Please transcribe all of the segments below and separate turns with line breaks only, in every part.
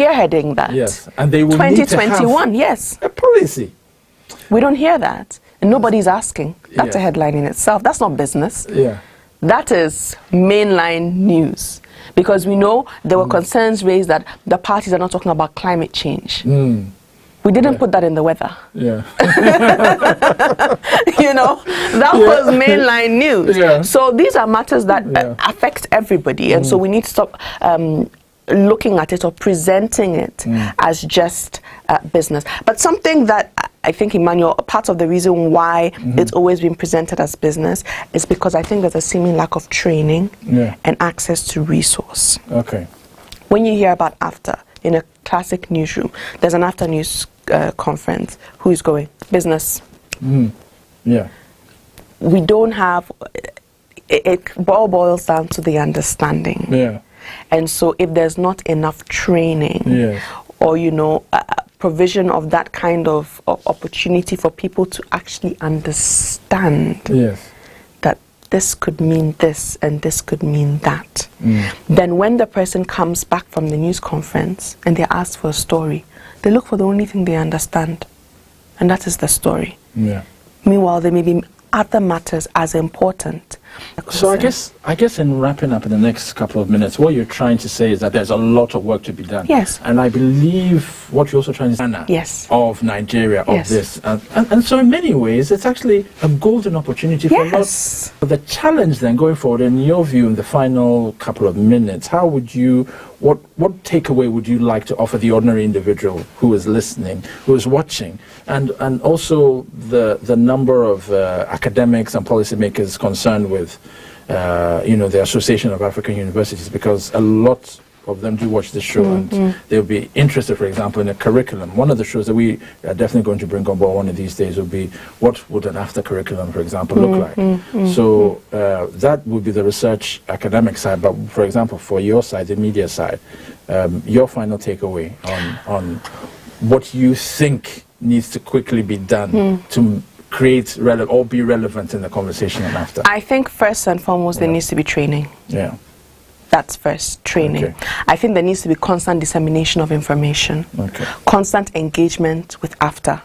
spearheading that.
Yes, and they will
2021,
need to have
yes.
a policy.
We don't hear that. And nobody's asking. That's a headline in itself. That's not business.
Yeah.
That is mainline news. Because we know there were concerns raised that the parties are not talking about climate change. We didn't put that in the weather.
Yeah.
You know, that was mainline news.
Yeah.
So these are matters that affect everybody. And so we need to stop looking at it or presenting it as just business. But something that I think, Emmanuel, part of the reason why it's always been presented as business is because I think there's a seeming lack of training and access to resource.
Okay.
When you hear about AFTA in a classic newsroom, there's an AFTA news conference. Who is going? Business.
Yeah.
We don't have, it all boils down to the understanding.
Yeah.
And so if there's not enough training or, you know, provision of that kind of opportunity for people to actually understand that this could mean this and this could mean that, then when the person comes back from the news conference and they're asked for a story, they look for the only thing they understand, and that is the story.
Yeah.
Meanwhile, there may be other matters as important.
So I guess in wrapping up in the next couple of minutes, what you're trying to say is that there's a lot of work to be done.
Yes.
And I believe what you're also trying to say of Nigeria, of this. And so in many ways, it's actually a golden opportunity for lots. The challenge then going forward, in your view, in the final couple of minutes, how would you, what takeaway would you like to offer the ordinary individual who is listening, who is watching, and also the number of academics and policymakers concerned with you know, the Association of African Universities, because a lot of them do watch this show and they'll be interested, for example, in a curriculum. One of the shows that we are definitely going to bring on board one of these days will be what would an after curriculum, for example, look like. So that would be the research academic side, but for example, for your side, the media side, your final takeaway on what you think needs to quickly be done to create or be relevant in the conversation and after.
I think first and foremost there needs to be training.
Yeah.
That's first, training.
Okay.
I think there needs to be constant dissemination of information, constant engagement with AFTA,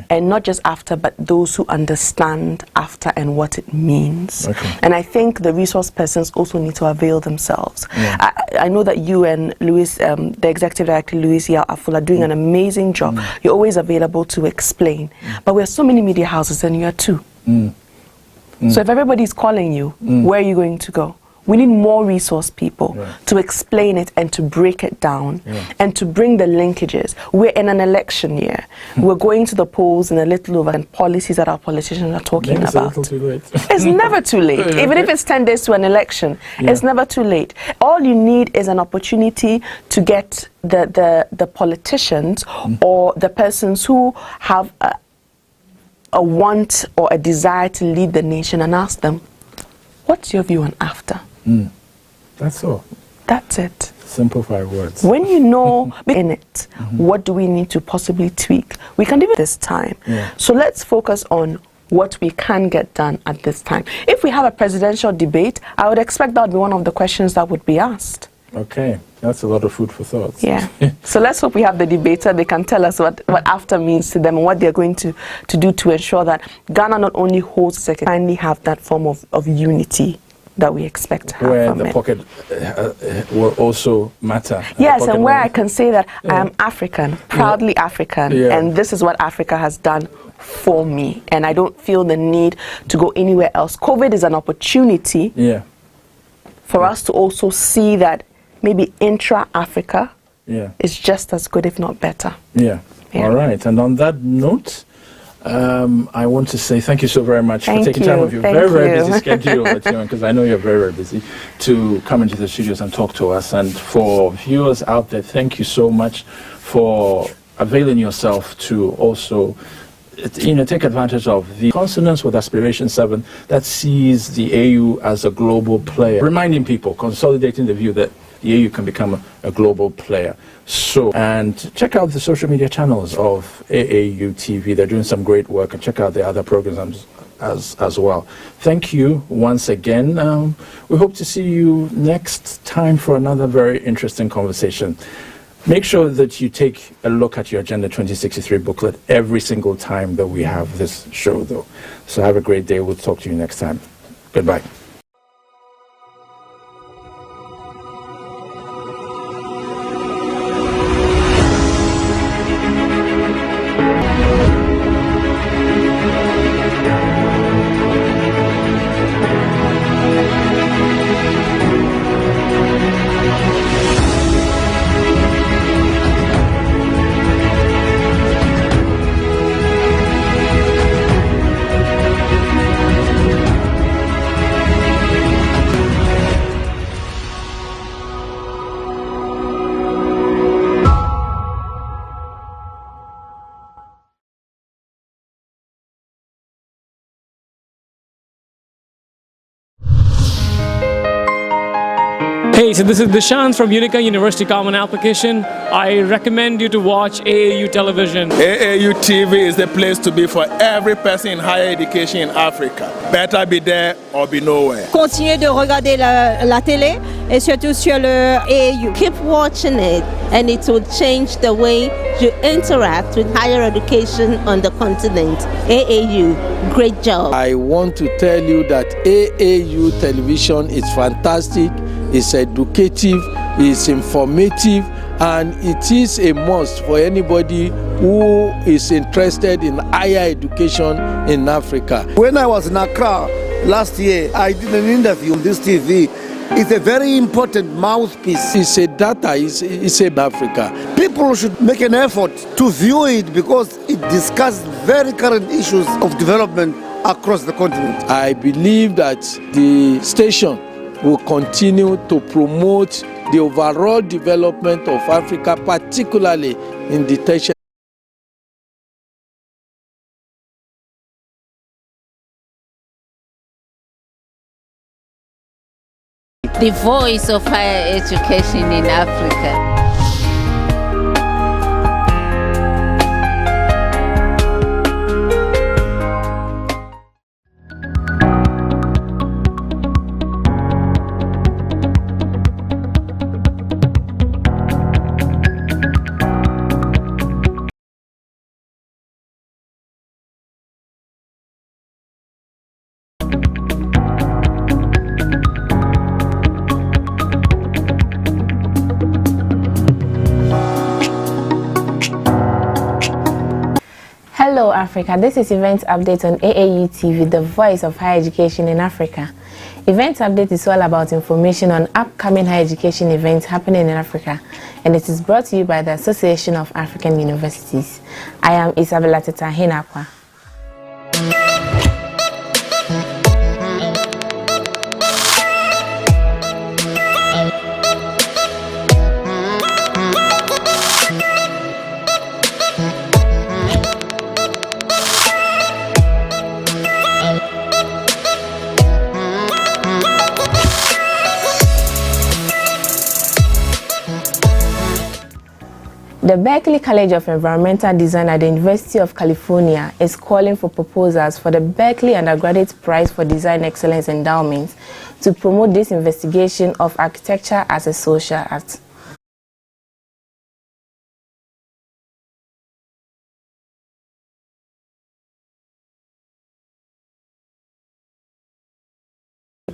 and not just AFTA, but those who understand AFTA and what it means. And I think the resource persons also need to avail themselves. I know that you and Louis, the executive director, Louis Aful, are doing an amazing job. You're always available to explain. But we have so many media houses and you are two. So if everybody's calling you, where are you going to go? We need more resource people to explain it and to break it down and to bring the linkages. We're in an election year. We're going to the polls in a little over and policies that our politicians are talking about.
It's a little too late.
It's never too late. Even if it's 10 days to an election, it's never too late. All you need is an opportunity to get the politicians or the persons who have a want or a desire to lead the nation and ask them, what's your view on AFTA?
That's all.
That's it.
Simple 5 words.
When you know in it, what do we need to possibly tweak? We can do it this time. So let's focus on what we can get done at this time. If we have a presidential debate, I would expect that would be one of the questions that would be asked.
Okay, that's a lot of food for thought.
Yeah. So let's hope we have the debater. They can tell us what AFTA means to them and what they're going to do to ensure that Ghana not only holds second, finally have that form of unity that we expect to have
where
from
the
it.
pocket will also matter.
Yes, and where I can say that I am African, proudly African, and this is what Africa has done for me, and I don't feel the need to go anywhere else. COVID is an opportunity for us to also see that maybe intra-Africa is just as good, if not better. All right, and on that note, I want to say thank you so very much for taking time of your very busy schedule, because I know you're very, very busy, to come into the studios and talk to us. And for viewers out there, thank you so much for availing yourself to also take advantage of the consonance with Aspiration 7 that sees the AU as a global player, reminding people, consolidating the view that the AU can become a global player. So, and check out the social media channels of AAU TV. They're doing some great work, and check out the other programs as well. Thank you once again. We hope to see you next time for another very interesting conversation.
Make sure that you take a look at your Agenda 2063 booklet every single time that we have this show, though. So have a great day. We'll talk to you next time. Goodbye.
Hey, so this is Dishant from Unica University Common Application. I recommend you to watch AAU television.
AAU TV is the place to be for every person in higher education in Africa. Better be there or be nowhere.
Continuez de regarder la télé et surtout sur le AAU.
Keep watching it and it will change the way you interact with higher education on the continent. AAU, great job.
I want to tell you that AAU television is fantastic. It's educative, it's informative, and it is a must for anybody who is interested in higher education in Africa.
When I was in Accra last year, I did an interview on this TV. It's a very important mouthpiece.
It's a data, it's in Africa.
People should make an effort to view it because it discusses very current issues of development across the continent.
I believe that the station will continue to promote the overall development of Africa, particularly in the tertiary.
The voice of higher education in Africa.
Hello Africa, this is Event Update on AAU TV, the voice of higher education in Africa. Event Update is all about information on upcoming higher education events happening in Africa, and it is brought to you by the Association of African Universities. I am Isabella Teta Hinakwa. The Berkeley College of Environmental Design at the University of California is calling for proposals for the Berkeley Undergraduate Prize for Design Excellence Endowment to promote this investigation of architecture as a social art.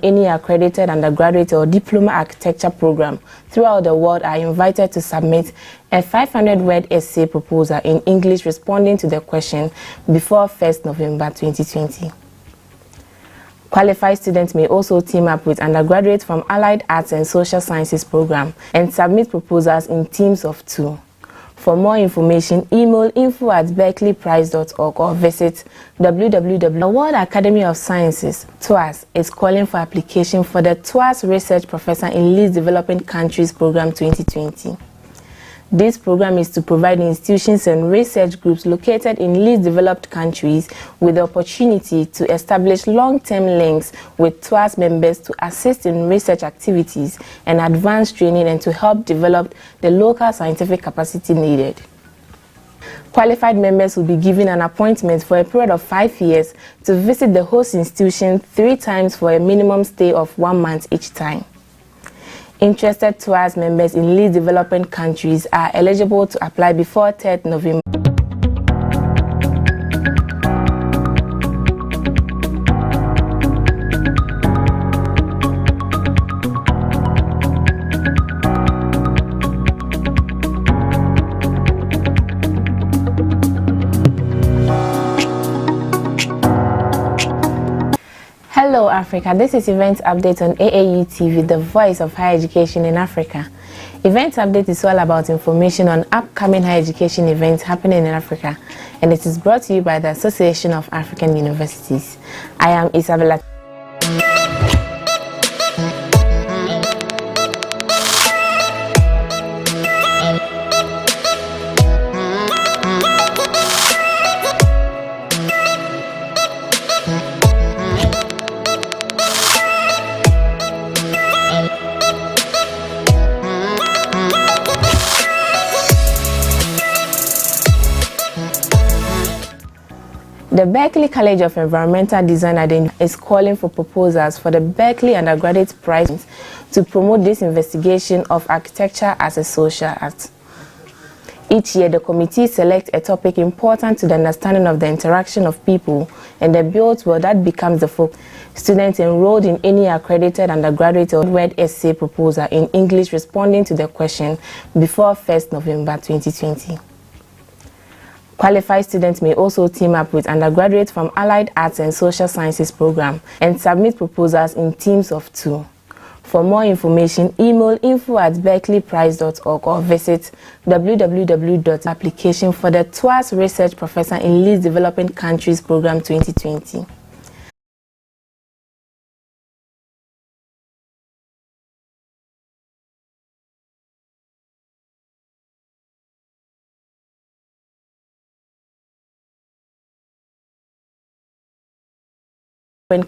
Any accredited undergraduate or diploma architecture program throughout the world are invited to submit a 500-word essay proposal in English responding to the question before 1st November 2020. Qualified students may also team up with undergraduates from Allied Arts and Social Sciences program and submit proposals in teams of 2. For more information, email info@berkeleyprize.org or visit www. The World Academy of Sciences, TWAS, is calling for application for the TWAS Research Professor in Least Developing Countries Program 2020. This program is to provide institutions and research groups located in least developed countries with the opportunity to establish long-term links with TWAS members to assist in research activities and advanced training and to help develop the local scientific capacity needed. Qualified members will be given an appointment for a period of 5 years to visit the host institution 3 times for a minimum stay of 1 month each time. Interested TOAS members in least developing countries are eligible to apply before 3rd November. Hello Africa, this is Event Update on AAU TV, the voice of higher education in Africa. Event Update is all about information on upcoming higher education events happening in Africa, and it is brought to you by the Association of African Universities. I am Isabella. The Berkeley College of Environmental Design is calling for proposals for the Berkeley Undergraduate Prize to promote this investigation of architecture as a social act. Each year, the committee selects a topic important to the understanding of the interaction of people and the built world that becomes the focus. Students enrolled in any accredited undergraduate or word essay proposal in English responding to the question before 1st November 2020. Qualified students may also team up with undergraduates from Allied Arts and Social Sciences program and submit proposals in teams of 2. For more information, email info@berkeleyprize.org or visit www.application for the TOAS Research Professor in Least Developing Countries Program 2020.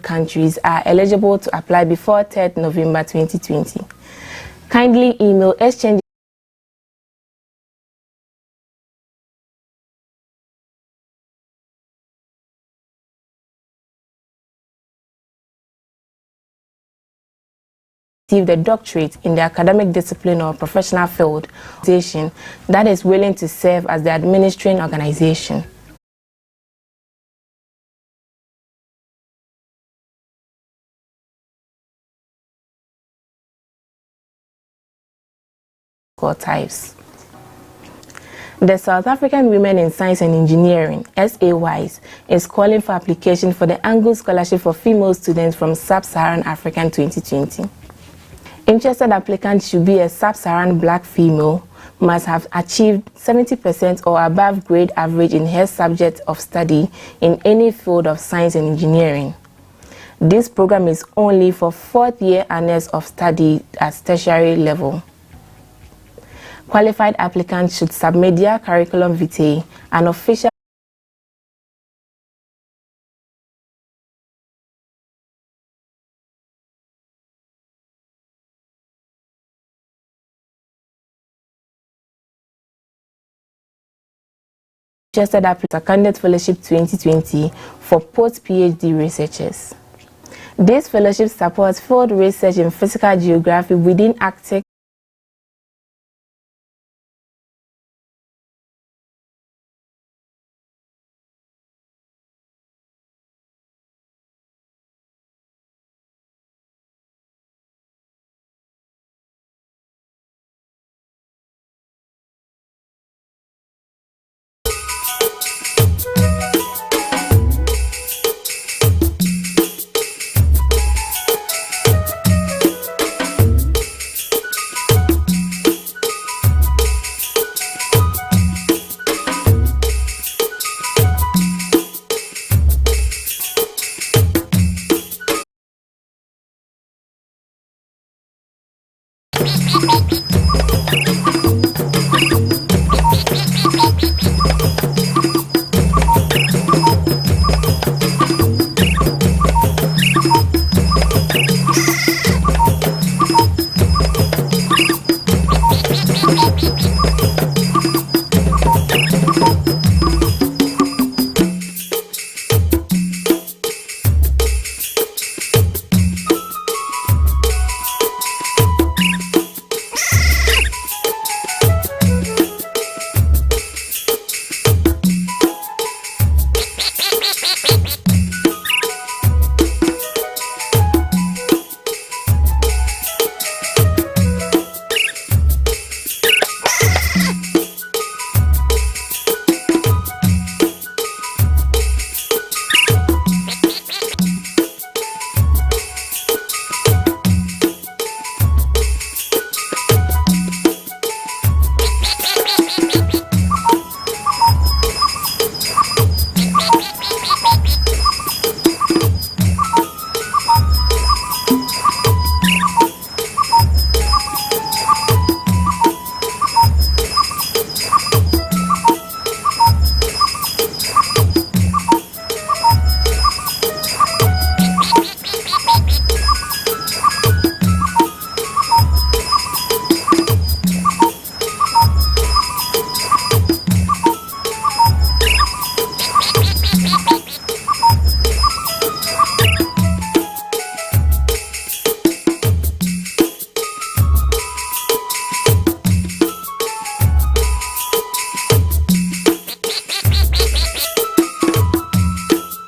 Countries are eligible to apply before 3rd November 2020. Kindly email exchange the doctorate in the academic discipline or professional field that is willing to serve as the administrating organization. Types. The South African Women in Science and Engineering, SAYS, is calling for application for the Angle Scholarship for Female Students from Sub-Saharan Africa 2020. Interested applicants should be a Sub-Saharan black female, must have achieved 70% or above grade average in her subject of study in any field of science and engineering. This program is only for 4th year honors of study at tertiary level. Qualified applicants should submit their curriculum vitae, an official Interested applicants candidate fellowship 2020 for post-PhD researchers. This fellowship supports field research in physical geography within Arctic